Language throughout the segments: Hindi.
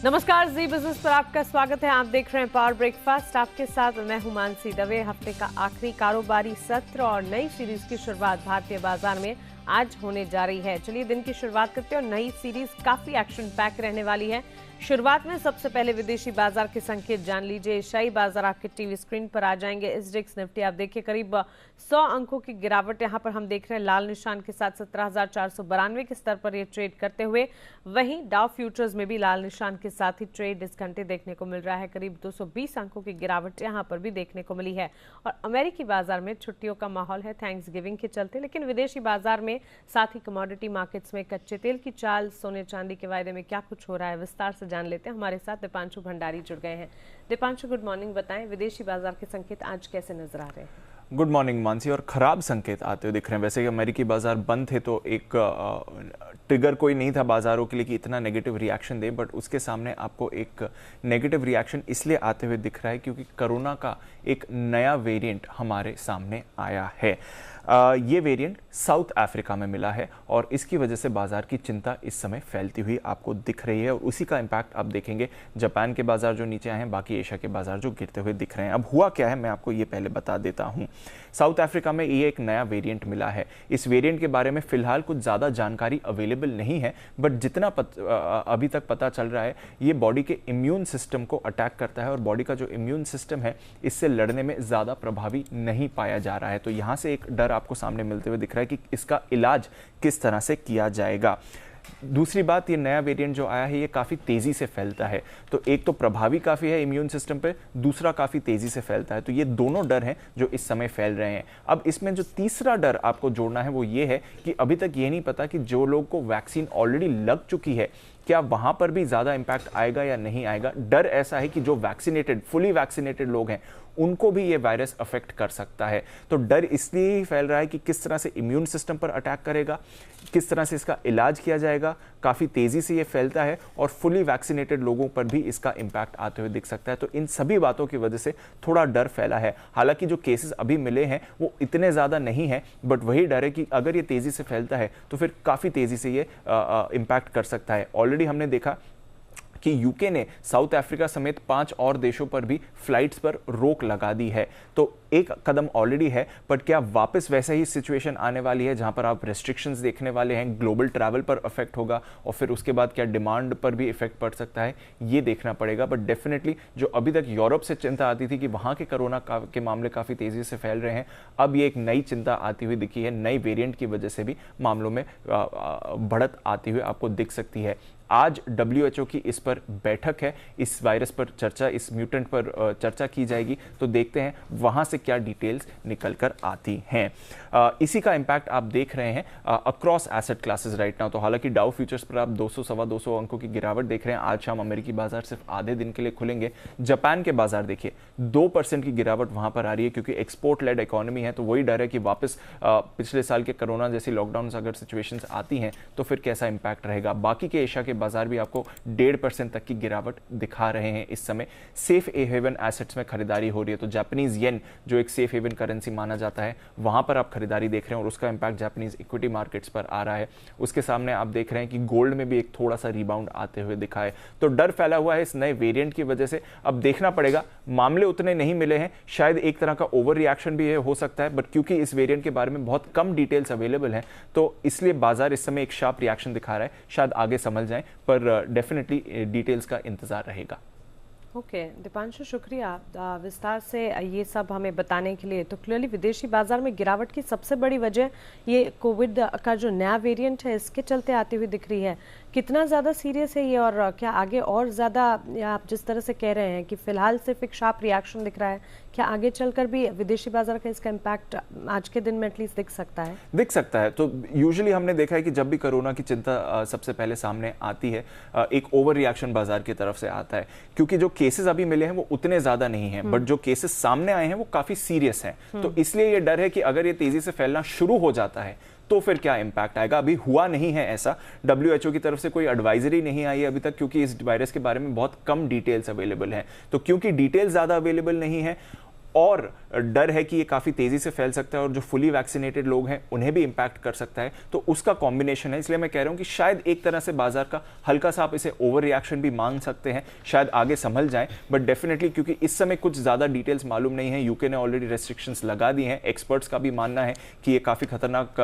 नमस्कार, जी बिजनेस पर आपका स्वागत है। आप देख रहे हैं पावर ब्रेकफास्ट। आपके साथ मैं हूं मानसी दवे। हफ्ते का आखिरी कारोबारी सत्र और नई सीरीज की शुरुआत भारतीय बाजार में आज होने जा रही है। चलिए दिन की शुरुआत करते हैं और नई सीरीज काफी एक्शन पैक रहने वाली है। शुरुआत में सबसे पहले विदेशी बाजार के संकेत जान लीजिए। एशियाई बाजार आपके टीवी स्क्रीन पर आ जाएंगे। एसडीएक्स निफ्टी आप देखिए करीब 100 अंकों की गिरावट यहां पर हम देख रहे हैं लाल निशान के साथ 17,492 के स्तर पर ये ट्रेड करते हुए। वहीं डाउ फ्यूचर्स में भी लाल निशान के साथ ही ट्रेड इस घंटे देखने को मिल रहा है। करीब 220 अंकों की गिरावट यहां पर भी देखने को मिली है। और अमेरिकी बाजार में छुट्टियों का माहौल है थैंक्स गिविंग के चलते, लेकिन विदेशी बाजार में साथ ही कमोडिटी मार्केट्स में कच्चे तेल की चाल, सोने चांदी के वायदे में क्या कुछ हो रहा है, विस्तार से जान लेते हैं। हमारे साथ दीपांशु भंडारी जुड़ गए हैं। Deepanshu, good morning. बताएं विदेशी बाजार के संकेत आज कैसे नजर आ रहे हैं? Good morning Mansi. और खराब संकेत आते हुए दिख रहे हैं। वैसे कि अमेरिकी बाजार बंद थे तो एक ट्रिगर कोई नहीं था बाजारों के लिए कि इतना नेगेटिव रिएक्शन दे, बट उसके सामने आपको एक नेगेटिव रिएक्शन इसलिए आते हुए दिख रहा है क्योंकि कोरोना का एक नया वेरिएंट हमारे सामने आया है। ये वेरिएंट साउथ अफ्रीका में मिला है और इसकी वजह से बाजार की चिंता इस समय फैलती हुई आपको दिख रही है और उसी का इम्पैक्ट आप देखेंगे जापान के बाजार जो नीचे आए हैं, बाकी एशिया के बाजार जो गिरते हुए दिख रहे हैं। अब हुआ क्या है मैं आपको ये पहले बता देता हूँ। साउथ अफ्रीका में ये एक नया वेरिएंट मिला है। इस वेरिएंट के बारे में फिलहाल कुछ ज़्यादा जानकारी अवेलेबल नहीं है, बट जितना अभी तक पता चल रहा है ये बॉडी के इम्यून सिस्टम को अटैक करता है और बॉडी का जो इम्यून सिस्टम है इससे लड़ने में ज़्यादा प्रभावी नहीं पाया जा रहा है। तो यहाँ से एक डर आपको सामने मिलते हुए दिख रहा है कि इसका इलाज किस तरह से किया जाएगा। दूसरी बात, ये नया वेरिएंट जो आया है ये काफ़ी तेज़ी से फैलता है। तो एक तो प्रभावी काफ़ी है इम्यून सिस्टम पे, दूसरा काफ़ी तेज़ी से फैलता है। तो ये दोनों डर हैं जो इस समय फैल रहे हैं। अब इसमें जो तीसरा डर आपको जोड़ना है वो ये है कि अभी तक ये नहीं पता कि जो लोग को वैक्सीन ऑलरेडी लग चुकी है क्या वहां पर भी ज़्यादा इम्पैक्ट आएगा या नहीं आएगा। डर ऐसा है कि जो वैक्सीनेटेड, फुली वैक्सीनेटेड लोग हैं उनको भी ये वायरस अफेक्ट कर सकता है। तो डर इसलिए ही फैल रहा है कि किस तरह से इम्यून सिस्टम पर अटैक करेगा, किस तरह से इसका इलाज किया जाएगा। काफ़ी तेज़ी से ये फैलता है और फुली वैक्सीनेटेड लोगों पर भी इसका इम्पैक्ट आते हुए दिख सकता है। तो इन सभी बातों की वजह से थोड़ा डर फैला है। हालांकि जो केसेस अभी मिले हैं वो इतने ज़्यादा नहीं है, बट वही डर है कि अगर ये तेज़ी से फैलता है तो फिर काफ़ी तेज़ी से ये इम्पैक्ट कर सकता है। ऑलरेडी हमने देखा कि यूके ने साउथ अफ्रीका समेत 5 और देशों पर भी फ्लाइट्स पर रोक लगा दी है। तो एक कदम ऑलरेडी है, बट क्या वापस वैसे ही सिचुएशन आने वाली है जहां पर आप रेस्ट्रिक्शंस देखने वाले हैं, ग्लोबल ट्रैवल पर इफेक्ट होगा और फिर उसके बाद क्या डिमांड पर भी इफेक्ट पड़ सकता है, ये देखना पड़ेगा। बट डेफिनेटली जो अभी तक यूरोप से चिंता आती थी कि वहां के कोरोना के मामले काफ़ी तेज़ी से फैल रहे हैं, अब ये एक नई चिंता आती हुई दिखी है। नई वेरिएंट की वजह से भी मामलों में बढ़त आती हुई आपको दिख सकती है। आज WHO की इस पर बैठक है, इस वायरस पर चर्चा, इस म्यूटेंट पर चर्चा की जाएगी। तो देखते हैं वहां से क्या डिटेल्स निकल कर आती हैं। इसी का इम्पैक्ट आप देख रहे हैं across asset classes right now. तो हालांकि डाउ फ्यूचर्स पर आप 200 सवा 200 अंकों की गिरावट देख रहे हैं। आज शाम अमेरिकी बाजार सिर्फ आधे दिन के लिए खुलेंगे। जापान के बाजार देखिए 2% की गिरावट वहां पर आ रही है क्योंकि एक्सपोर्ट लेड इकोनॉमी है। तो वही डर है कि वापस पिछले साल के कोरोना जैसी लॉकडाउन अगर सिचुएशंस आती हैं तो फिर कैसा इंपैक्ट रहेगा। बाकी के एशिया के बाजार भी आपको 1.5% तक की गिरावट दिखा रहे हैं। इस समय सेफ हेवन एसेट्स में खरीदारी हो रही है। तो जापानीज येन जो एक सेफ हेवन करेंसी माना जाता है वहां पर आप खरीदारी देख रहे हैं और उसका इंपैक्ट जापानीज इक्विटी मार्केट्स पर आ रहा है। उसके सामने आप देख रहे हैं कि गोल्ड में भी एक थोड़ा सा रिबाउंड आते हुए दिखा है। तो डर फैला हुआ है इस नए वेरिएंट की वजह से। अब देखना पड़ेगा, मामले उतने नहीं मिले हैं, शायद एक तरह का ओवर रिएक्शन भी हो सकता है, बट क्योंकि इस वेरिएंट के बारे में बहुत कम डिटेल्स अवेलेबल हैं तो इसलिए बाजार इस समय एक शार्प रिएक्शन दिखा रहा है। शायद आगे समझ जाएं, पर डेफिनेटली डिटेल्स का इंतजार रहेगा। ओके दीपांशु, शुक्रिया विस्तार से ये सब हमें बताने के लिए। तो क्लियरली विदेशी बाजार में गिरावट की सबसे बड़ी वजह ये कोविड का जो नया वेरिएंट है इसके चलते आती हुई दिख रही है। कितना ज़्यादा सीरियस है ये और क्या आगे और ज़्यादा, आप जिस तरह से कह रहे हैं कि फिलहाल सिर्फ एक शार्प रिएक्शन दिख रहा है, क्या आगे चलकर भी विदेशी बाजार का इसका इम्पैक्ट आज के दिन में एटलीस्ट दिख सकता है? दिख सकता है। तो यूजुअली हमने देखा है कि जब भी कोरोना की चिंता सबसे पहले सामने आती है एक ओवर रिएक्शन बाजार की तरफ से आता है क्योंकि जो केसेस अभी मिले हैं वो उतने ज्यादा नहीं हैं, बट जो केसेस सामने आए हैं वो काफी सीरियस हैं। तो इसलिए ये डर है कि अगर ये तेजी से फैलना शुरू हो जाता है तो फिर क्या इंपैक्ट आएगा। अभी हुआ नहीं है ऐसा, WHO की तरफ से कोई एडवाइजरी नहीं आई है अभी तक क्योंकि इस वायरस के बारे में बहुत कम डिटेल्स अवेलेबल हैं। तो क्योंकि डिटेल्स ज्यादा अवेलेबल नहीं है और डर है कि ये काफ़ी तेज़ी से फैल सकता है और जो फुली वैक्सीनेटेड लोग हैं उन्हें भी इम्पैक्ट कर सकता है, तो उसका कॉम्बिनेशन है। इसलिए मैं कह रहा हूँ कि शायद एक तरह से बाजार का हल्का सा आप इसे ओवर रिएक्शन भी मान सकते हैं, शायद आगे संभल जाएं, बट डेफिनेटली क्योंकि इस समय कुछ ज़्यादा डिटेल्स मालूम नहीं है, यूके ने ऑलरेडी रेस्ट्रिक्शंस लगा दी हैं, एक्सपर्ट्स का भी मानना है कि ये काफ़ी खतरनाक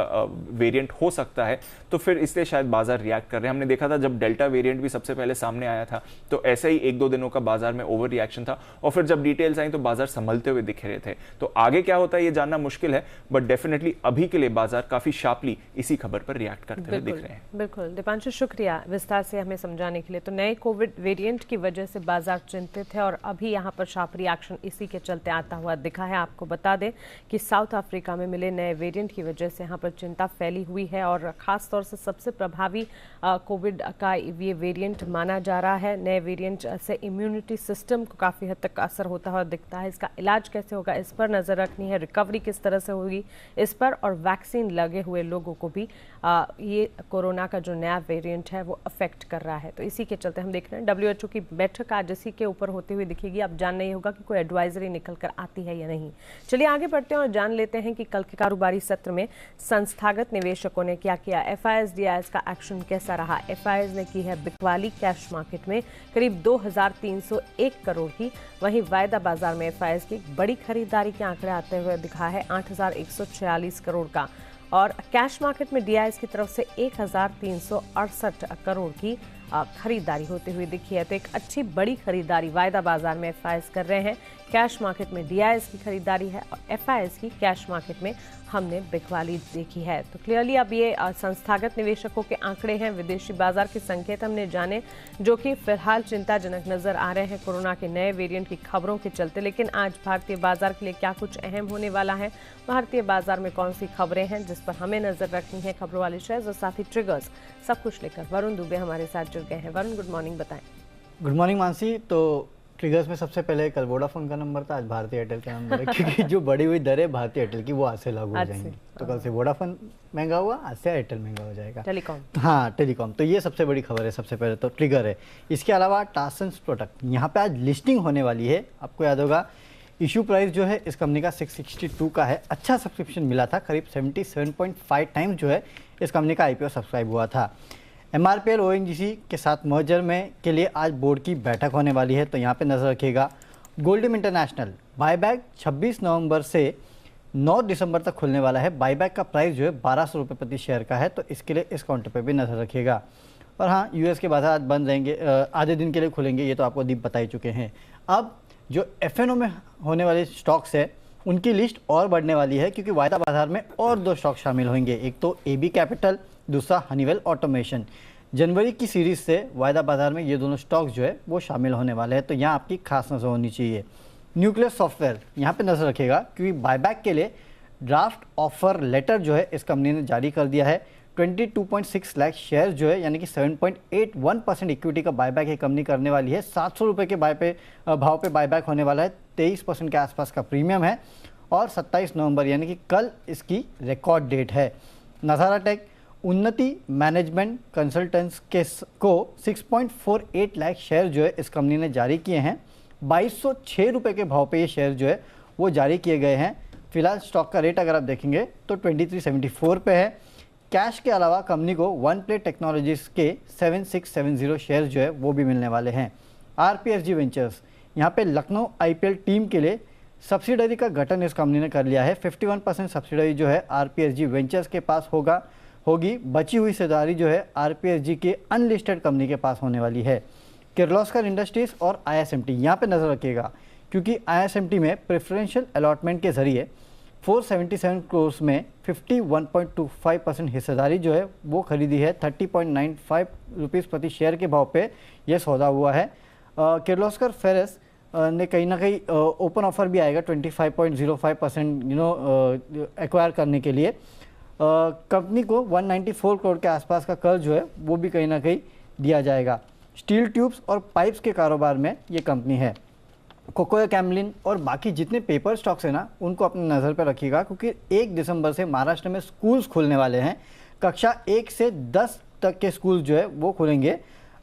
वेरिएंट हो सकता है, तो फिर इसलिए शायद बाजार रिएक्ट कर रहे हैं। हमने देखा था जब डेल्टा वेरिएंट भी सबसे पहले सामने आया था तो ऐसे ही 1-2 दिनों का बाजार में ओवर रिएक्शन था और फिर जब डिटेल्स आई तो बाजार संभलते हुए दिख रहे थे। तो आगे क्या होता है ये जानना मुश्किल है, बट डेफिनेटली अभी के लिए बाजार काफी शार्पली इसी खबर पर रिएक्ट करते हुए दिख रहे हैं। बिल्कुल दीपांशु, शुक्रिया विस्तार से हमें समझाने के लिए। तो नए कोविड वेरिएंट की वजह से बाजार चिंतित है और अभी यहाँ पर शार्प रिएक्शन इसी के चलते आता हुआ दिखा है। आपको बता दें कि साउथ अफ्रीका में मिले नए वेरिएंट की वजह से यहाँ पर चिंता फैली हुई है और खास तौर से सबसे प्रभावी कोविड का ये वेरिएंट माना जा रहा है। नए वेरिएंट से इम्यूनिटी सिस्टम को काफ़ी हद तक असर होता हुआ दिखता है। इसका इलाज कैसे होगा इस पर नज़र रखनी है, रिकवरी किस तरह से होगी इस पर, और वैक्सीन लगे हुए लोगों को भी ये कोरोना का जो नया वेरिएंट है वो अफेक्ट कर रहा है। तो इसी के चलते हम देख रहे हैं WHO की बैठक आज इसी के ऊपर होती हुई दिखेगी। अब जानना ही होगा कि कोई एडवाइजरी निकल कर आती है या नहीं। चलिए आगे बढ़ते हैं और जान लेते हैं कि कल के कारोबारी सत्र में संस्थागत निवेशकों ने क्या किया, FIS-DIS का एक्शन कैसा रहा। FIS ने की है बिकवाली कैश मार्केट में करीब 2301 करोड़ की, वहीं वायदा बाजार में FIS की बड़ी खरीदारी के आंकड़े आते हुए दिखा है 8146 करोड़ का, और कैश मार्केट में DIS की तरफ से 1368 करोड़ की खरीदारी होती हुई दिखी है। तो एक अच्छी बड़ी खरीदारी वायदा बाजार में FIS कर रहे हैं। कैश मार्केट में DIS की खरीदारी है और FIS की कैश मार्केट में हमने बिकवाली देखी है। तो क्लियरली अब ये संस्थागत निवेशकों के आंकड़े हैं, विदेशी बाजार के संकेत हमने जाने जो कि फिलहाल चिंताजनक नजर आ रहे हैं कोरोना के नए वेरिएंट की खबरों के चलते। लेकिन आज भारतीय बाजार के लिए क्या कुछ अहम होने वाला है, भारतीय बाजार में कौन सी खबरें हैं जिस पर हमें नजर रखनी है, खबरों वाले शेयर्स और साथ ही ट्रिगर्स, सब कुछ लेकर वरुण दुबे हमारे साथ जुड़ गए हैं। वरुण, गुड मॉर्निंग, बताएं। Good morning Mansi. तो ट्रिगर्स में सबसे पहले कल वोडाफोन का नंबर था, आज भारतीय एयरटेल का नंबर है क्योंकि जो बढ़ी हुई दर है भारतीय एयरटेल की वो आज से लागू हो जाएंगी। तो कल से वोडाफोन महंगा हुआ, आज से एयरटेल महंगा हो जाएगा। टेलीकॉम, हाँ टेलीकॉम, तो ये सबसे बड़ी खबर है। सबसे पहले तो ट्रिगर है। इसके अलावा टासन्स प्रोडक्ट यहाँ पे आज लिस्टिंग होने वाली है। आपको याद होगा इशू प्राइस जो है इस कंपनी का 662 का है। अच्छा सब्सक्रिप्शन मिला था, करीब 77.5 टाइम्स जो है इस कंपनी का IPO सब्सक्राइब हुआ था। MRPL ONGC के साथ मर्जर में के लिए आज बोर्ड की बैठक होने वाली है, तो यहाँ पे नजर रखिएगा। गोल्डियम इंटरनेशनल बायबैक 26 नवंबर से 9 दिसंबर तक खुलने वाला है। बायबैक का प्राइस जो है 1200 रुपये प्रति शेयर का है, तो इसके लिए इस काउंटर पे भी नजर रखिएगा। और हाँ, US के बाजार आज बंद रहेंगे, आधे दिन के लिए खुलेंगे, ये तो आपको दीप बता ही चुके हैं। अब जो FNO में होने वाले स्टॉक्स है उनकी लिस्ट और बढ़ने वाली है क्योंकि वायदा बाजार में और 2 स्टॉक शामिल होंगे। एक तो AB कैपिटल, दूसरा हनीवेल ऑटोमेशन। जनवरी की सीरीज से वायदा बाजार में ये दोनों स्टॉक्स जो है वो शामिल होने वाले हैं, तो यहाँ आपकी खास नजर होनी चाहिए। न्यूक्लियस सॉफ्टवेयर यहाँ पे नजर रखिएगा क्योंकि बायबैक के लिए ड्राफ्ट ऑफर लेटर जो है इस कंपनी ने जारी कर दिया है। 22.6 लाख शेयर जो है यानी कि 7.81% इक्विटी का बायबैक ये कंपनी करने वाली है। 700 रुपये के भाव पे बायबैक होने वाला है। 23% के आसपास का प्रीमियम है और 27 नवंबर यानी कि कल इसकी रिकॉर्ड डेट है। नज़ारा टेक उन्नति मैनेजमेंट कंसल्टेंट्स के को 6.48 लाख शेयर जो है इस कंपनी ने जारी किए हैं। 2206 रुपये के भाव पे ये शेयर जो है वो जारी किए गए हैं। फिलहाल स्टॉक का रेट अगर आप देखेंगे तो 2374 पे है। कैश के अलावा कंपनी को वन प्ले टेक्नोलॉजीज के 7670 शेयर जो है वो भी मिलने वाले हैं। RPSG वेंचर्स यहाँ पे लखनऊ IPL टीम के लिए सब्सिडरी का गठन इस कंपनी ने कर लिया है। 51% सब्सिडरी जो है RPSG वेंचर्स के पास होगी। बची हुई हिस्सेदारी जो है RPSG के अनलिस्टेड कंपनी के पास होने वाली है। किर्लोस्कर इंडस्ट्रीज और ISMT यहाँ पे नजर रखिएगा क्योंकि ISMT में प्रेफरेंशियल अलॉटमेंट के जरिए 477 करोड़ में 51.25% हिस्सेदारी जो है वो खरीदी है। 30.95 रुपीज़ प्रति शेयर के भाव पे यह सौदा हुआ है। किर्लोस्कर फेरस ने कहीं ना कहीं ओपन ऑफर भी आएगा 25.05% एक्वायर करने के लिए। कंपनी को 194 करोड़ के आसपास का कर्ज जो है वो भी कहीं ना कहीं दिया जाएगा। स्टील ट्यूब्स और पाइप्स के कारोबार में ये कंपनी है। कोकोया कैमलिन और बाकी जितने पेपर स्टॉक्स हैं ना उनको अपनी नज़र पर रखिएगा क्योंकि 1 दिसंबर से महाराष्ट्र में स्कूल्स खुलने वाले हैं। कक्षा 1 से 10 तक के स्कूल जो है वो खुलेंगे।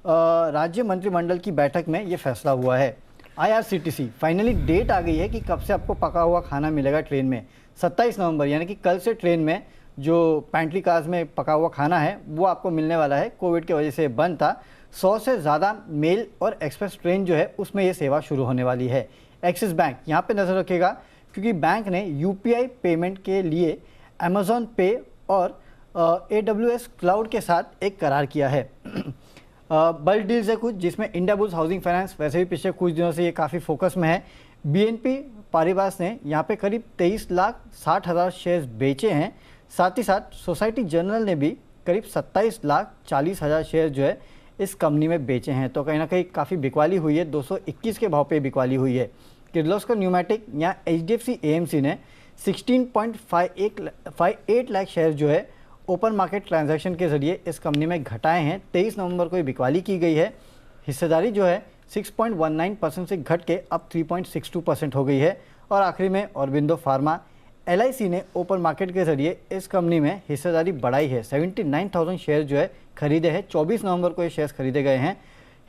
राज्य मंत्रिमंडल की बैठक में ये फैसला हुआ है। IRCTC फाइनली डेट आ गई है कि कब से आपको पका हुआ खाना मिलेगा ट्रेन में। 27 नवंबर यानी कि कल से ट्रेन में जो पैंट्री कार्स में पका हुआ खाना है वो आपको मिलने वाला है। कोविड की वजह से बंद था। 100 से ज़्यादा मेल और एक्सप्रेस ट्रेन जो है उसमें ये सेवा शुरू होने वाली है। एक्सिस बैंक यहाँ पे नज़र रखेगा क्योंकि बैंक ने UPI पेमेंट के लिए अमेजॉन पे और AWS क्लाउड के साथ एक करार किया है। बल्क डील्स है कुछ जिसमें इंडियाबुल्स हाउसिंग फाइनेंस वैसे भी पिछले कुछ दिनों से ये काफ़ी फोकस में है। BNP पारिबास ने यहाँ पे करीब 23,60,000 शेयर्स बेचे हैं। साथ ही साथ सोसाइटी जनरल ने भी करीब 27,40,000 शेयर जो है इस कंपनी में बेचे हैं। तो कहीं ना कहीं काफ़ी बिकवाली हुई है। 221 के भाव पे बिकवाली हुई है। किर्लोस्कर न्यूमेटिक या HDFC AMC ने 16.58 लाख शेयर जो है ओपन मार्केट ट्रांजैक्शन के जरिए इस कंपनी में घटाए हैं। 23 नवंबर को ये बिकवाली की गई है। हिस्सेदारी जो है 6.19% से घट के अब 3.62% हो गई है। और आखिरी में ऑरबिंदो फार्मा LIC ने ओपन मार्केट के जरिए इस कंपनी में हिस्सेदारी बढ़ाई है। 79,000 शेयर जो है खरीदे हैं। 24 नवंबर को ये शेयर्स खरीदे गए हैं।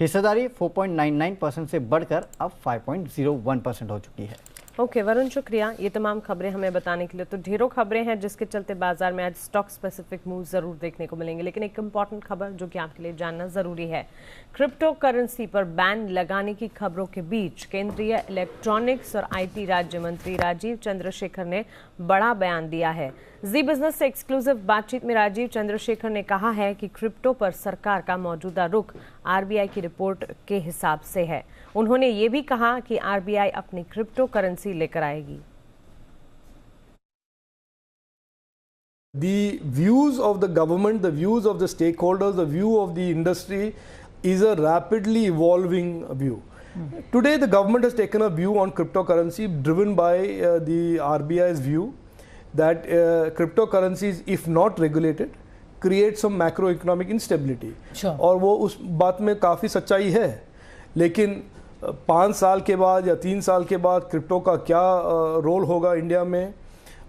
हिस्सेदारी 4.99% से बढ़कर अब 5.01% हो चुकी है। ओके वरुण, शुक्रिया ये तमाम खबरें हमें बताने के लिए। तो ढेरों खबरें हैं जिसके चलते बाजार में आज स्टॉक स्पेसिफिक मूव जरूर देखने को मिलेंगे, लेकिन एक इंपॉर्टेंट खबर जो कि आपके लिए जानना जरूरी है। क्रिप्टो करेंसी पर बैन लगाने की खबरों के बीच केंद्रीय इलेक्ट्रॉनिक्स और IT राज्य मंत्री राजीव चंद्रशेखर ने बड़ा बयान दिया है। जी बिजनेस से एक्सक्लूसिव बातचीत में राजीव चंद्रशेखर ने कहा है कि क्रिप्टो पर सरकार का मौजूदा रुख RBI की रिपोर्ट के हिसाब से है। उन्होंने ये भी कहा कि RBI अपनी क्रिप्टो करेंसी लेकर आएगी। The views of the government, the views of the stakeholders, the view of the industry is a rapidly evolving view. Today the government has taken a view on cryptocurrency driven by the RBI's view that cryptocurrencies, if not regulated, create some macroeconomic instability. और वो उस बात में काफ़ी सच्चाई है। लेकिन 5 साल के बाद या 3 साल के बाद क्रिप्टो का क्या रोल होगा इंडिया में,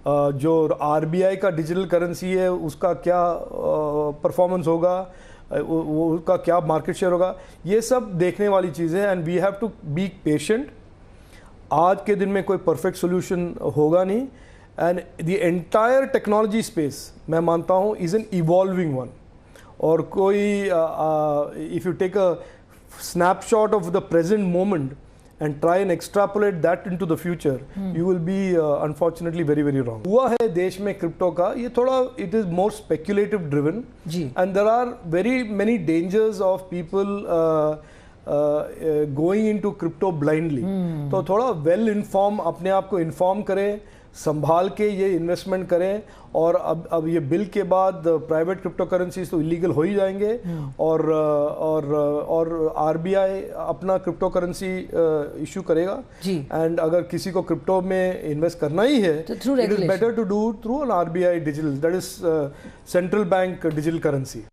जो RBI का डिजिटल करेंसी है उसका क्या परफॉर्मेंस होगा, उसका क्या मार्केट शेयर होगा, ये सब देखने वाली चीज़ें हैं। And we have to be patient. आज के दिन में कोई परफेक्ट सोल्यूशन होगा नहीं। And the entire technology space मैं मानता हूँ इज़ एन इवॉल्विंग वन। और कोई if you take a snapshot of the present moment and try and extrapolate that into the future, you will be unfortunately very very wrong. हुआ है देश में क्रिप्टो का ये थोड़ा it is more speculative driven and there are very many dangers of people going into crypto blindly. तो थोड़ा well inform अपने आप को inform करें, संभाल के ये इन्वेस्टमेंट करें। और अब ये बिल के बाद प्राइवेट क्रिप्टो करेंसीज तो इलीगल हो ही जाएंगे। और RBI अपना क्रिप्टो करेंसी इशू करेगा। एंड अगर किसी को क्रिप्टो में इन्वेस्ट करना ही है तो it is better to do through an RBI digital, that is central bank digital currency.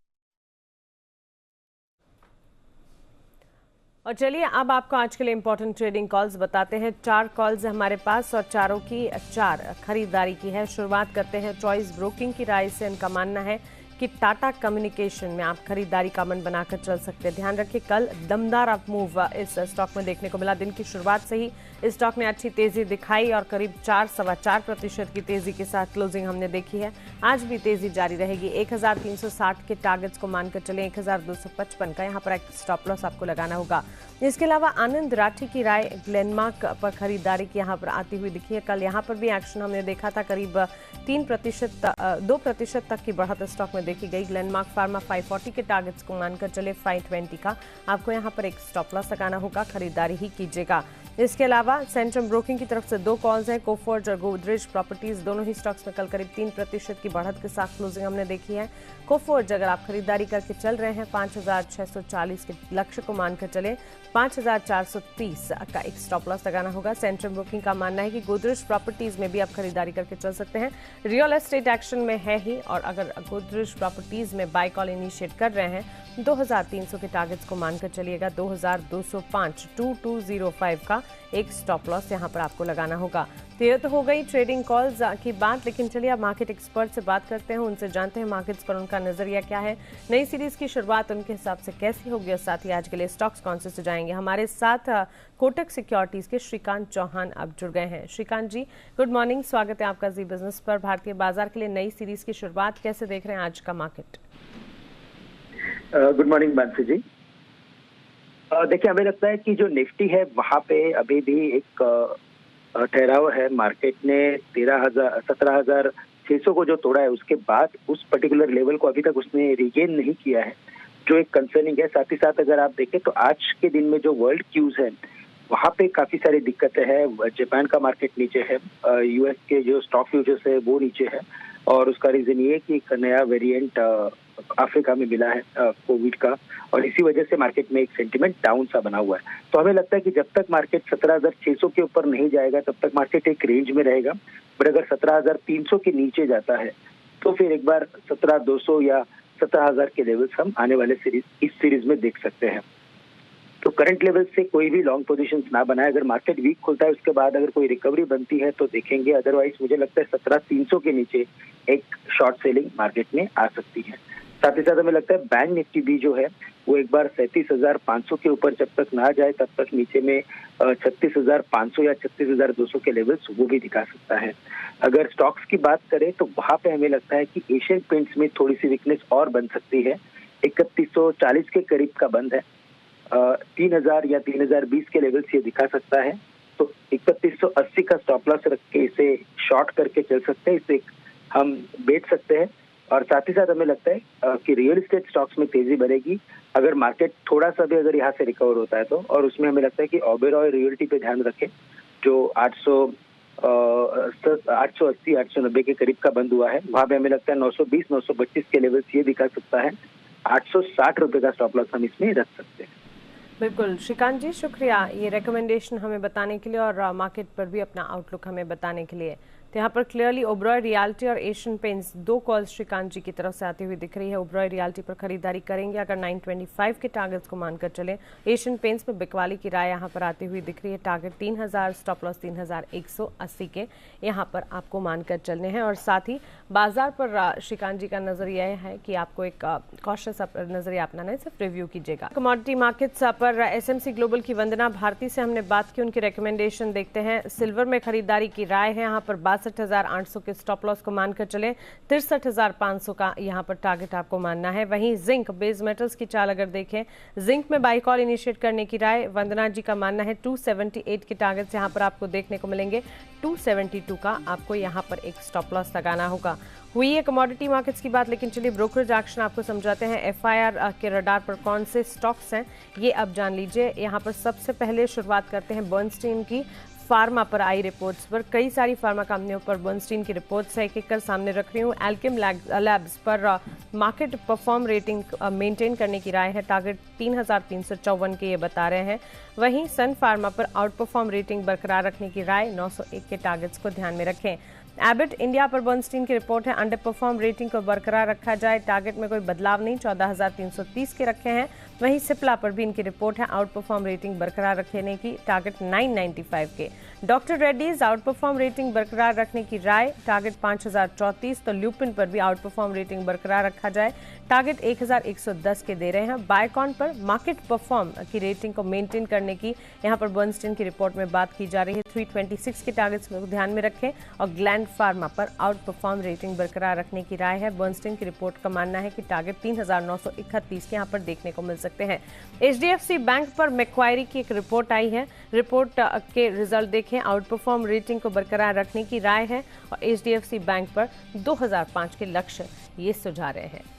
और चलिए अब आपको आज के लिए इंपॉर्टेंट ट्रेडिंग कॉल्स बताते हैं। 4 कॉल्स हमारे पास और चारों की 4 खरीदारी की है। शुरुआत करते हैं चॉइस ब्रोकिंग की राय से। इनका मानना है कि टाटा कम्युनिकेशन में आप खरीदारी का मन बनाकर चल सकते हैं। ध्यान रखिए कल दमदार अप मूव इस स्टॉक में देखने को मिला। दिन की शुरुआत से ही इस स्टॉक ने अच्छी तेजी दिखाई और करीब 4-4.25% की तेजी के साथ क्लोजिंग हमने देखी है। आज भी तेजी जारी रहेगी। 1360 के टारगेट्स को मानकर चले। 1255 का यहाँ पर एक स्टॉप लॉस आपको लगाना होगा। इसके अलावा आनंद राठी की राय ग्लेनमार्क पर खरीदारी की यहाँ पर आती हुई दिखी है। कल यहाँ पर भी एक्शन हमने देखा था। करीब 2% तक की बढ़त स्टॉक में देखी गई। ग्लेनमार्क फार्मा 540 के टारगेट्स को मानकर चले। 520 का आपको यहाँ पर एक स्टॉप लॉस लगाना होगा। खरीदारी ही कीजिएगा। इसके अलावा सेंट्रम ब्रोकिंग की तरफ से 2 कॉल्स हैं। कोफोर्ज और गोदरेज प्रॉपर्टीज दोनों ही स्टॉक्स में कल करीब 3% की बढ़त के साथ क्लोजिंग हमने देखी है। कोफोर्ज अगर आप खरीदारी करके चल रहे हैं 5,640 के लक्ष्य को मानकर चले। 5,430 का एक स्टॉप लॉस लगाना होगा। सेंट्रम ब्रोकिंग का मानना है कि गोदरेज प्रॉपर्टीज में भी आप खरीदारी करके चल सकते हैं। रियल एस्टेट एक्शन में है ही, और अगर गोदरेज प्रॉपर्टीज में बाय कॉल इनिशिएट कर रहे हैं 2,300 के टारगेट्स को मानकर चलिएगा। 2,205 2205 का एक स्टॉप लॉस यहाँ पर आपको लगाना होगा। तो ये तो हो गई ट्रेडिंग कॉल्स की बात, लेकिन चलिए अब मार्केट एक्सपर्ट से बात करते हैं, उनसे जानते हैं मार्केट्स पर उनका नजरिया क्या है, नई सीरीज की शुरुआत उनके हिसाब से कैसी होगी और साथ ही आज के लिए स्टॉक्स कौन से सुझाएंगे। हमारे साथ कोटक सिक्योरिटीज के श्रीकांत चौहान अब जुड़ गए हैं। श्रीकांत जी, गुड मॉर्निंग, स्वागत है आपका जी बिजनेस पर। भारतीय बाजार के लिए नई सीरीज की शुरुआत कैसे देख रहे हैं आज का मार्केट? गुड मॉर्निंग मानसी जी। देखिए, हमें लगता है कि जो निफ्टी है वहाँ पे अभी भी एक ठहराव है। मार्केट ने 17,600 को जो तोड़ा है उसके बाद उस पर्टिकुलर लेवल को अभी तक उसने रिगेन नहीं किया है, जो एक कंसर्निंग है। साथ ही साथ अगर आप देखें तो आज के दिन में जो वर्ल्ड क्यूज है वहाँ पे काफी सारी दिक्कतें हैं। जापान का मार्केट नीचे है, यूएस के जो स्टॉक फ्यूचर्स है वो नीचे है, और उसका रीजन ये है कि एक नया वेरिएंट अफ्रीका में मिला है कोविड का, और इसी वजह से मार्केट में एक सेंटिमेंट डाउन सा बना हुआ है। तो हमें लगता है कि जब तक मार्केट 17,600 के ऊपर नहीं जाएगा तब तक मार्केट एक रेंज में रहेगा, बट अगर 17,300 के नीचे जाता है तो फिर एक बार 17,200 या 17,000 के लेवल्स हम आने वाले इस सीरीज में देख सकते हैं। तो करंट लेवल से कोई भी लॉन्ग पोजीशंस ना बनाए। अगर मार्केट वीक खुलता है उसके बाद अगर कोई रिकवरी बनती है तो देखेंगे, अदरवाइज मुझे लगता है 17,300 के नीचे एक शॉर्ट सेलिंग मार्केट में आ सकती है। साथ ही साथ हमें लगता है बैंक निफ्टी भी जो है वो एक बार 37,500 के ऊपर जब तक ना जाए तब तक नीचे में 36,500 या 36,200 के लेवल्स वो भी दिखा सकता है। अगर स्टॉक्स की बात करें तो वहां पे हमें लगता है कि एशियन पेंट्स में थोड़ी सी वीकनेस और बन सकती है। 3140 के करीब का बंद है, 3,000 या 3,020 के लेवल्स ये दिखा सकता है। तो 3180 का स्टॉप लॉस रख के इसे शॉर्ट करके चल सकते हैं, इसे हम बेच सकते हैं। और साथ ही साथ हमें लगता है कि रियल एस्टेट स्टॉक्स में तेजी बढ़ेगी अगर मार्केट थोड़ा सा भी अगर यहाँ से रिकवर होता है तो। और उसमें हमें लगता है कि ओबेरॉय रियल्टी पे ध्यान रखें, जो 880 890 के करीब का बंद हुआ है, वहाँ पे हमें लगता है 920 925 के लेवल्स ये दिखा सकता है। 860 रुपए का स्टॉप लॉस हम इसमें रख सकते हैं। बिल्कुल श्रीकांत जी, शुक्रिया ये रिकमेंडेशन हमें बताने के लिए और मार्केट पर भी अपना आउटलुक हमें बताने के लिए। तो यहाँ पर क्लियरली ओबेरॉय रियल्टी और एशियन पेंट्स दो कॉल्स श्रीकांत जी की तरफ से आती हुई दिख रही है। ओबेरॉय रियल्टी पर खरीदारी करेंगे अगर 925 के टारगेट्स को मानकर चले। एशियन पेंट्स में बिकवाली की राय यहाँ पर आती हुई दिख रही है। टारगेट 3,000, स्टॉप लॉस 3,180 के यहाँ पर आपको मानकर चलने हैं। और साथ ही बाजार पर श्रीकांत जी का नजरिया है कि आपको एक कॉशियस नजरिया अपनाना है, सिर्फ रिव्यू कीजिएगा। कमोडिटी मार्केट्स पर एसएमसी ग्लोबल की वंदना भारती से हमने बात की, उनकी रिकमेंडेशन देखते हैं। सिल्वर में खरीदारी की राय है, यहाँ पर 62,800 के स्टॉप लॉस को मानकर चले। 63,500 का यहाँ पर टारगेट आपको मानना है। वहीं जिंक बेस मेटल्स की चाल अगर देखें, जिंक में बाई कॉल इनिशिएट करने की राय वंदना जी का मानना है। 278 के टारगेट्स यहाँ पर आपको देखने को मिलेंगे। 272 का आपको यहाँ पर एक स्टॉप लॉस लगाना होगा। हुई है कमोडिटी मार्केट्स की बात, लेकिन चलिए ब्रोकरेज एक्शन आपको समझाते हैं। एफआईआर के रडार पर कौन से स्टॉक्स हैं ये अब जान लीजिए। यहाँ पर सबसे पहले शुरुआत करते हैं बर्नस्टीन की। फार्मा पर आई रिपोर्ट्स पर, कई सारी फार्मा कंपनियों पर बर्नस्टीन की रिपोर्ट्स है, एक एक कर सामने रख रही हूँ। एल्केम लैब्स पर मार्केट परफॉर्म रेटिंग मेंटेन करने की राय है, टारगेट 3,354 के ये बता रहे हैं। वहीं सन फार्मा पर आउट परफॉर्म रेटिंग बरकरार रखने की राय, 901 के टारगेट्स को ध्यान में रखें। एबिट इंडिया पर बर्नस्टीन की रिपोर्ट है, अंडर परफॉर्म रेटिंग को बरकरार रखा जाए, टारगेट में कोई बदलाव नहीं, 14,330 के रखे हैं। वहीं सिप्ला पर भी इनकी रिपोर्ट है, आउट परफॉर्म रेटिंग बरकरार रखने की, टारगेट 995 के। Doctor Reddy's out perform rating बरकरार रखने की राय, टारगेट 5,034। तो ल्यूपिन पर भी आउट परफॉर्म रेटिंग बरकरार रखा जाए, टारगेट 1,110 के दे रहे हैं। बायकॉन पर मार्केट परफॉर्म की रेटिंग को मेंटेन करने की यहाँ पर बर्नस्टीन की रिपोर्ट में बात की जा रही है, 326 के टारगेट्स को ध्यान में रखें। और ग्लैंड फार्मा पर आउट परफॉर्म रेटिंग बरकरार रखने की राय है। बर्नस्टीन की रिपोर्ट का मानना है कि टारगेट 3,931 के यहाँ पर देखने को मिल सकते हैं। HDFC बैंक पर मैक्वायरी की एक रिपोर्ट आई है, रिपोर्ट के रिजल्ट देखें, आउट परफॉर्म रेटिंग को बरकरार रखने की राय है और HDFC बैंक पर 2005 के लक्ष्य ये सुझा रहे हैं।